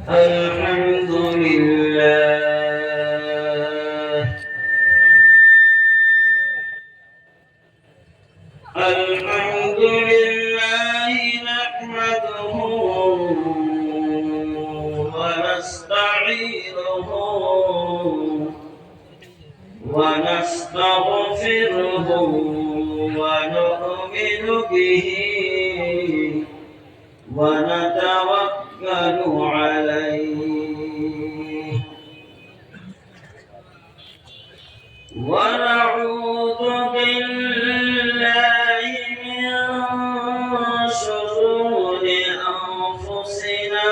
الحمد لله الحمد لله نحمده ونستعينه ونستغفره ونؤمن به ونتوكل عليه ونعوذ بالله من شرور أنفسنا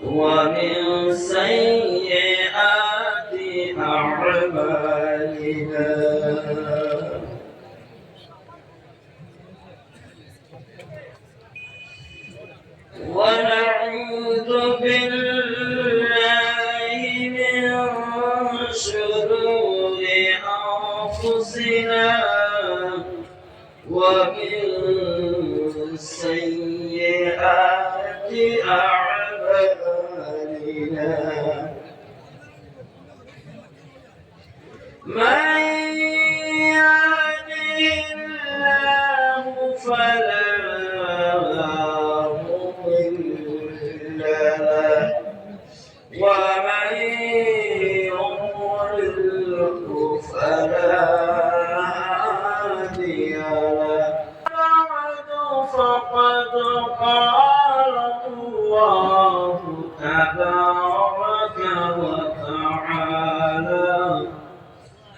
ومن سيئات أعمالنا ونعوذ بالله من شرور أنفسنا ومن سيئات أعمالنا من يهده الله فلا ومن يضلل فلا هادي له فقد قال الله تبارك وتعالى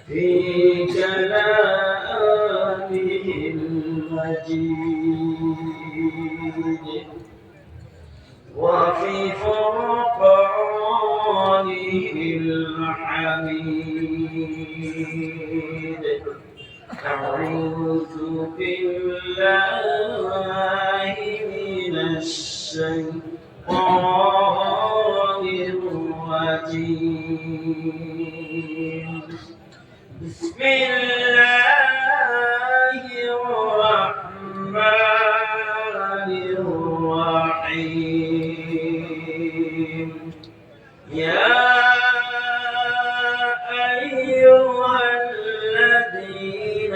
في كلامه المجيد وفي فرقانه الحميد أعوذ بالله من الشيطان الرجيم بسم الله الرحمن الرحيم يا أيها الذين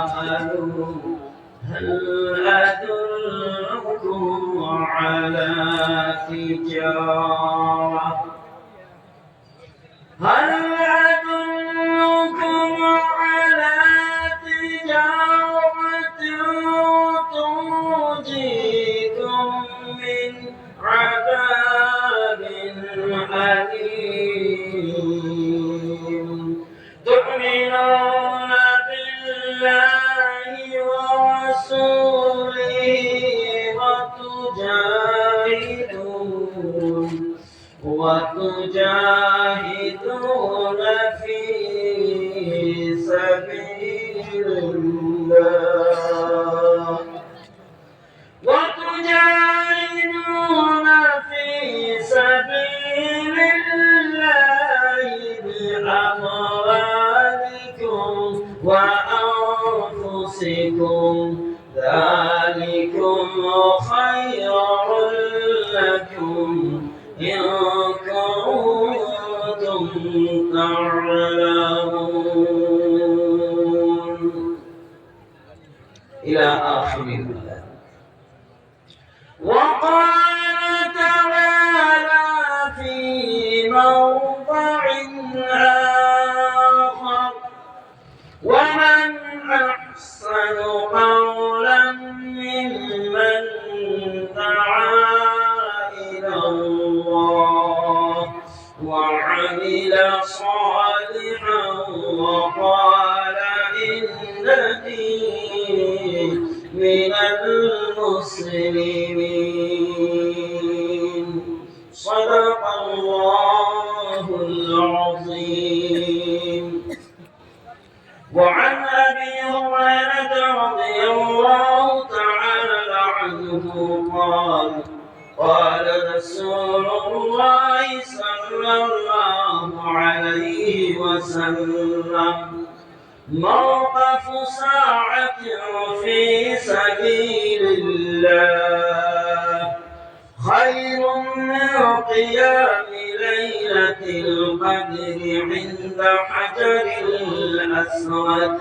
آمنوا هل أدلكم على تجارة تنجيكم من عذاب أليم تؤمنون بالله ورسوله وتجاهدون في سبيل الله بأموالكم وأنفسكم ذلكم خير لكم إن كنتم تعلمون إلى آخر الآية. وقال تعالى في موضع آخر ومن أحسن قولا ممن دعا إلى الله وعمل صالحا وقال إنني من المسلمين صدق الله العظيم. وعن أبي هريرة رضي الله تعالى عنه قال قال رسول الله صلى الله عليه وسلم موقف ساعة في سبيل الله خير من قيام ليلة القدر عند حجر الأسود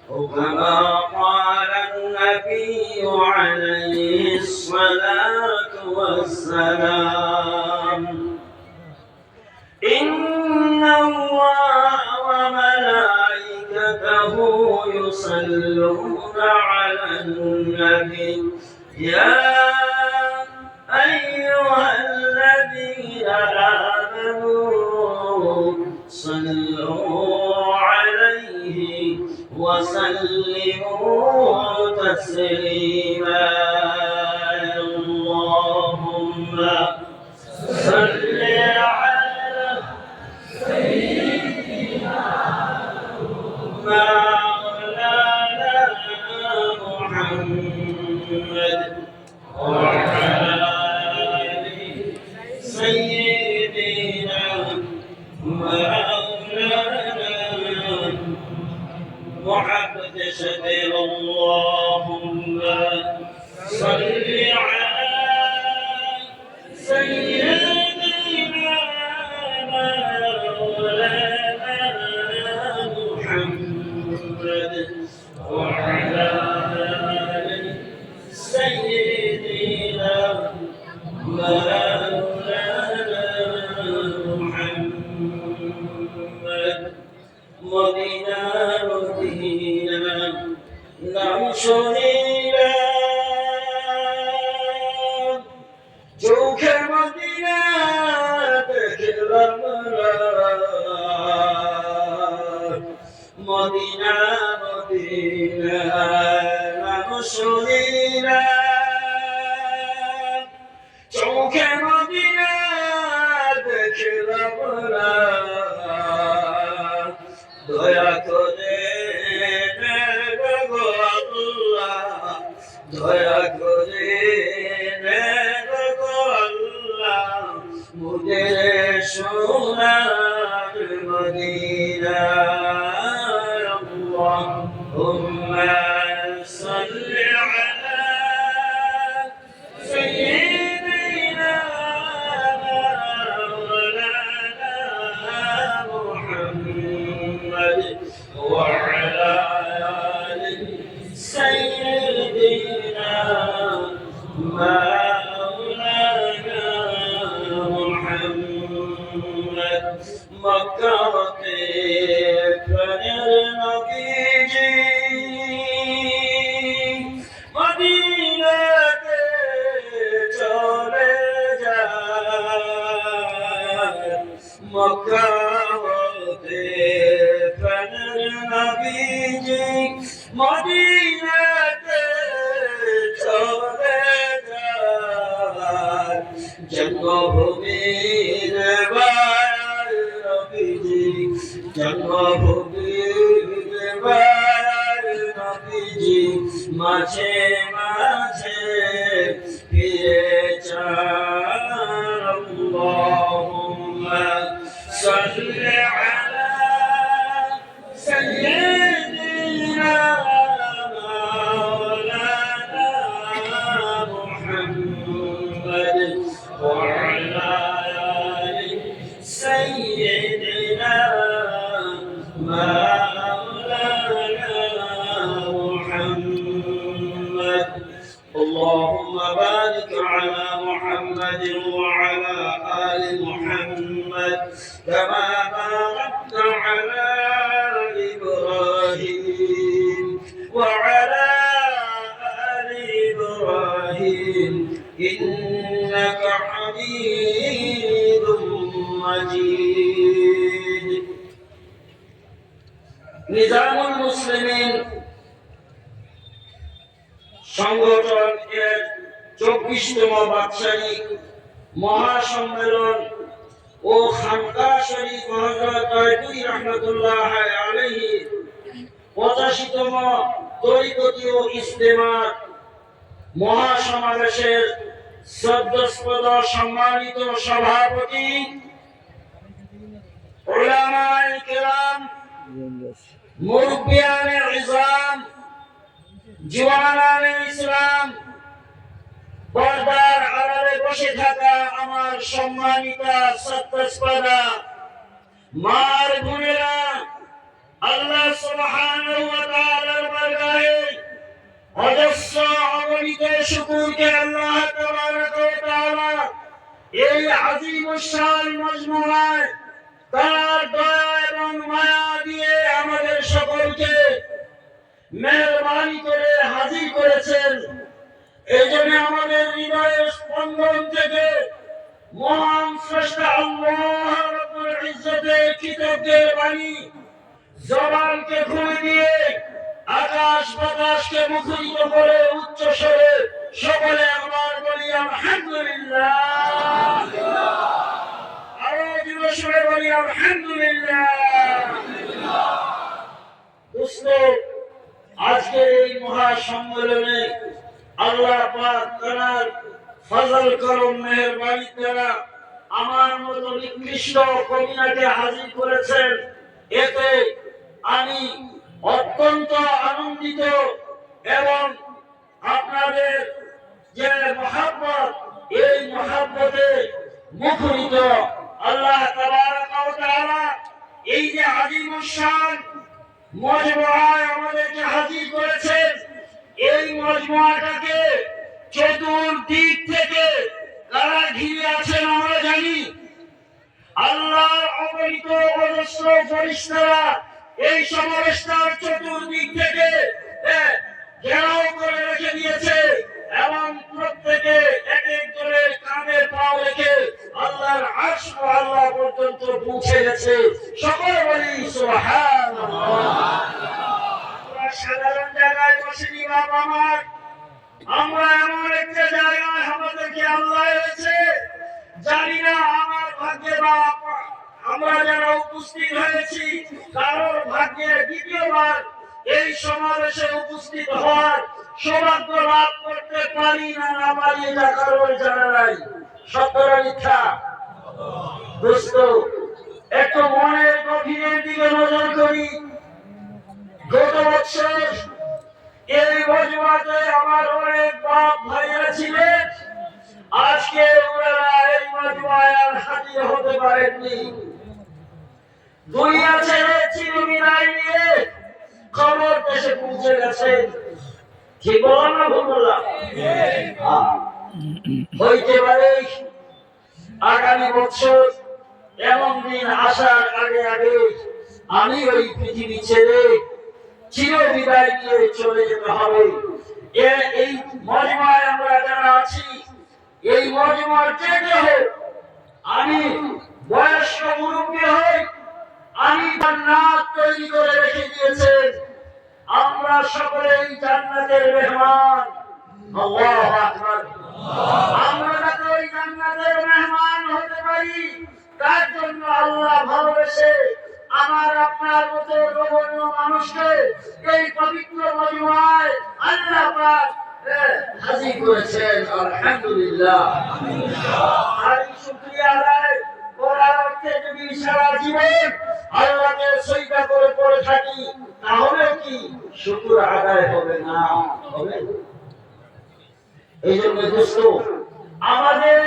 أو كما قال النبي عليه الصلاة والسلام إن الله وملائكته يصلون على النبي يا أيها الذين آمنوا صلوا عليه وسلموا تسليما اللهم صل على سيدنا مولانا محمد وعلى آل سيدنا مولانا محمد شفيع اللهم صل على سيدنا مولانا محمد وعلى آل سيدنا مولانا محمد مدينة مدينة نمشينا جوك مدينة تكرمنا مدينة مدينة نمشينا جوك مدينة تكرمنا দয়া করে নেবো আল্লাহ দয়া করে নেবো আল্লাহ মুঝে সোনার মদিনা আল্লাহুম্মা সাল্লি আলা সাইয়্যিদিনা মাওলানা মুহাম্মদ وعلى آل سيدنا مولانا محمد مكرتي فنرنبيجي مدينة চলে যায় মক্কাতে নবীজি মদিনাতে চলে যায় জন্মভূমির বায়ার নবীজি জন্মভূমির বায়ার নবীজি মাঝে মাঝে ফিরে যান আল্লাহুম্মা সাল্লি আলা سيدنا مولانا محمد وعلى آل سيدنا مولانا محمد اللهم بارك على محمد وعلى آل محمد كما باركت على إبراهيم وعلى آل إبراهيم إنك حميد مجيد نظام المسلمين সংগঠন এর 24তম বাৎসরিক মহাসম্মেলন ও খানকা শরীফ হযরত তয়তুরী রাহমাতুল্লাহ আলাইহি 85তম তরিকতীয় ইজতেমার মহাসমাবেশের সদ্যস্পদ সম্মানিত সভাপতি উলামায়ে কেরাম মুরব্বিয়ানে ইসলাম জওয়ানানে ইসলাম পর্দার আড়ালে বসে থাকা আমার সম্মানিতা সত্যস্পদা মার বোনেরা, আল্লাহ সুবহানাহু ওয়া তাআলার বারগাহে অজস্র অগণিত শুকরকে আল্লাহ তাবারক ওয়া তাআলা এই আজিমুশ শান মজমুআয় তার দয়া এবং মায়া দিয়ে আমাদের সকলকে মেহরবানি করে হাজির করেছেন। এই জন্য আমাদের হৃদয়ের স্পন্দন থেকে মহান স্রষ্টা আল্লাহ রাব্বুল ইজ্জতের কৃতজ্ঞের বাণী জবানকে খুলে দিয়ে আকাশ বাতাসকে মুখরিত করে উচ্চ স্বরে সকলে একবার বলি আলহামদুলিল্লাহ। আরো জোরে সরে বলি আলহামদুলিল্লাহ। দোস্ত, আজকের এই মহা সম্মেলনে আল্লাহ পাক তার ফজল করম মেহেরবানি দ্বারা আমার মতো নিকৃষ্ট কবিয়াকে হাজির করেছেন। এতে আমি অত্যন্ত আনন্দিত এবং আপনাদের যে মহাব্বত, এই মহাব্বতে মুখরিত। আল্লাহ তাবারক ওয়া তাআলা এই যে আজিমুশ শান মজমুআয় আমাদেরকে হাজির করেছেন, এই মজমুআটাকে চতুর্দিক থেকে কারা ঘিরে আছেন আমরা জানি। আল্লাহর অগণিত অজস্র ফেরেশতারা এই সমাবেশটার চতুর্দিক থেকে ঘেরাও করে রেখে দিয়েছে এবং প্রত্যেকে এক এক জনের কাঁধে পাও রেখে আল্লাহর আরশ ও আল্লাহ পর্যন্ত পৌঁছে গেছে। সকলে বলি সুবহানাল্লাহ। আমরা সাধারণ জায়গায় বসিনি বাবা আমার, আমরা এমন একটা জায়গায় আমাদেরকে আল্লাহ এনেছে, জানি না আমার ভাগ্যে বা আমরা যারা উপস্থিত হয়েছি কারোর ভাগ্যে দ্বিতীয়বার এই সমাবেশে উপস্থিত হওয়ার সৌভাগ্য লাভ করতে পারি না না পারি, এটা কারোর জানা নাই। সত্য না মিথ্যা? দোস্ত, একটু মনের গভীরের দিকে নজর করি। গত বছর এই মজমুআতে আমার অনেক বাপ ভাইয়েরা ছিলেন, আজকে ওনারা এই মজমুআয় আর হাজির হতে পারেননি। দুনিয়া ছেড়ে চিরবিদায় নিয়ে খবর দেশে পৌঁছে গেছেন। ঠিক বললাম না ভুল বললাম? হইতে পারে আগামী বছর এমন দিন আসার আগে আগে আমি ওই পৃথিবী ছেড়ে চিরবিদায় নিয়ে চলে যেতে হবে। এই মজমুআয় আমরা যারা আছি, এই মজমুআর যে কেউ হোক, আমি বয়স্ক মুরব্বী হই, আমি জান্নাত তৈরি করে রেখে দিয়েছেন। আমরা সকলে এই জান্নাতের মেহমান। আল্লাহু আকবার। আমরা যাতে ওই জান্নাতের মেহমান হতে পারি, তার জন্য আল্লাহ ভালোবেসে আমার আপনার মতো নগণ্য মানুষকে এই পবিত্র মজমুআয় আল্লাহ পাক হাজির করেছেন। আলহামদুলিল্লাহ। আর শুকরিয়া আদায় করার অর্থে যদি সারা জীবন আল্লাহকে সিজদা করে পড়ে থাকি, তাহলে কি শুকর আদায় হবে না? হবে। এই জন্য দোস্ত, আমাদের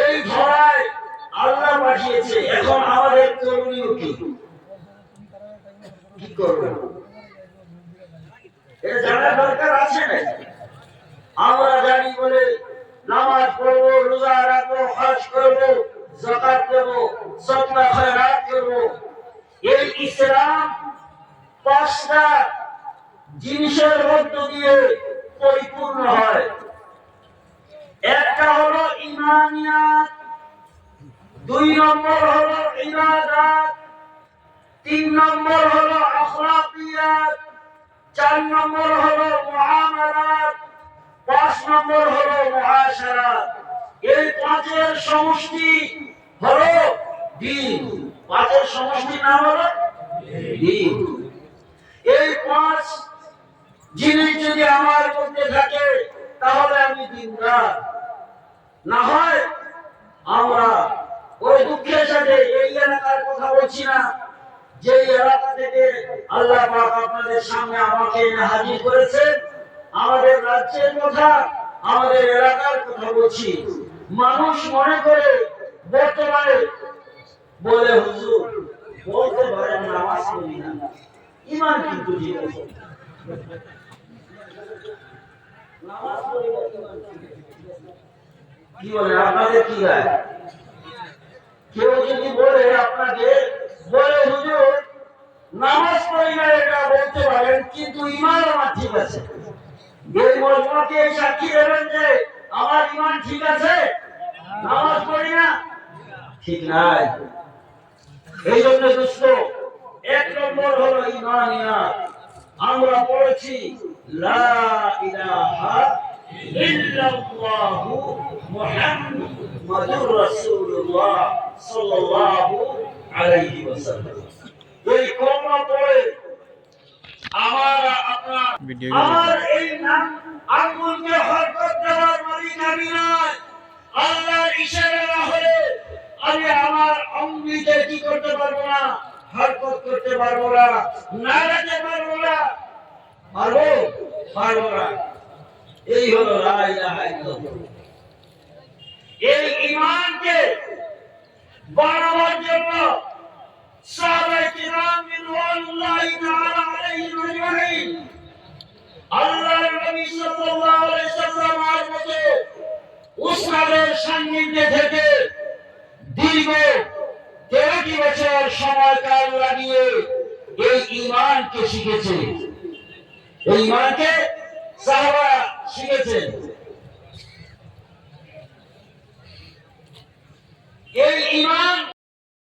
এই ধরায় আল্লাহ পাঠিয়েছে, এখন আমাদের করণীয় কি? কি করব? এটা জানার দরকার আছে না? আমরা জানি বলে নামাজ পড়ব, রোজা রাখবো, হজ করব, যাকাত দেব, সাদকা খয়রাত করব। এই ইসলাম পাঁচটা জিনিসের মধ্য দিয়ে পরিপূর্ণ হয়। একটা হলো ঈমানিয়াত, দুই নম্বর হলো ইবাদত, তিন নম্বর হলো আখলাকিয়াত, চার নম্বর হলো মুআমালাত, পাঁচ নম্বর হলো মুআশারাত। এই পাঁচের সমষ্টি হলো দ্বীন। পাঁচের সমষ্টি নাম হলো দ্বীন। এই পাঁচ জিনিস যদি আমার মধ্যে থাকে, তাহলে আমি দ্বীনদার। না হয় আমরা ওই দুঃখের সাথে, এই এলাকার কথা বলছি না, যে এলাকা থেকে আল্লাহ পাক আপনাদের সামনে আমাকে হাজির করেছেন, আমাদের রাজ্যের কথা, আমাদের এলাকার কথা বলছি, মানুষ মনে করে বর্তমানে বলে হুজুর বলতে পারেন নামাজ পড়ি না, ইমান কিন্তু ঠিক আছে। নামাজ পড়ি না, ইমান ঠিক আছে। কি বলেন আপনাদের কি রায়? কেউ যদি বলে আপনাকে বলে হুজুর নামাজ পড়ি না এটা বলতে পারেন কিন্তু ইমান আমার ঠিক আছে, এই মজমাকে সাক্ষী দেবেন যে আমার ইমান ঠিক আছে, নামাজ পড়ি না ঠিক নাই। এই জন্য দোস্ত, এক নম্বর হলো ইমানিয়াত। আমরা পড়েছি লা ইলাহা ইল্লাল্লাহু মুহাম্মাদুর রাসূলুল্লাহ সাল্লাল্লাহু আলাইহি ওয়াসাল্লাম। এই কলমা পড়ে আমার এই নাম আঙ্গুলকে হরকত দেওয়ার মালিক আমি নয়, আল্লাহর ইশারা না হলে আমি আমার অঙ্গিকে কি করতে পারবো না, হরকত করতে পারবো না, নাড়াতে পারবো না, পারবো না। এই হলো লা ইলাহা ইল্লাল্লাহ। এই ঈমানকে বাড়াবার জন্য সাহাবায়ে কিরাম রিদওয়ানুল্লাহি তাআলা আলাইহিম আজমাইন আল্লাহর নবী সাল্লাল্লাহু আলাইহি সাল্লামের মতো উস্তাদের সান্নিধ্যে থেকে দীর্ঘ 13টি বছর সময়কাল লাগিয়ে এই ঈমানকে শিখেছে। এই ঈমানকে সাহাবা শিখেছেন। এই ঈমান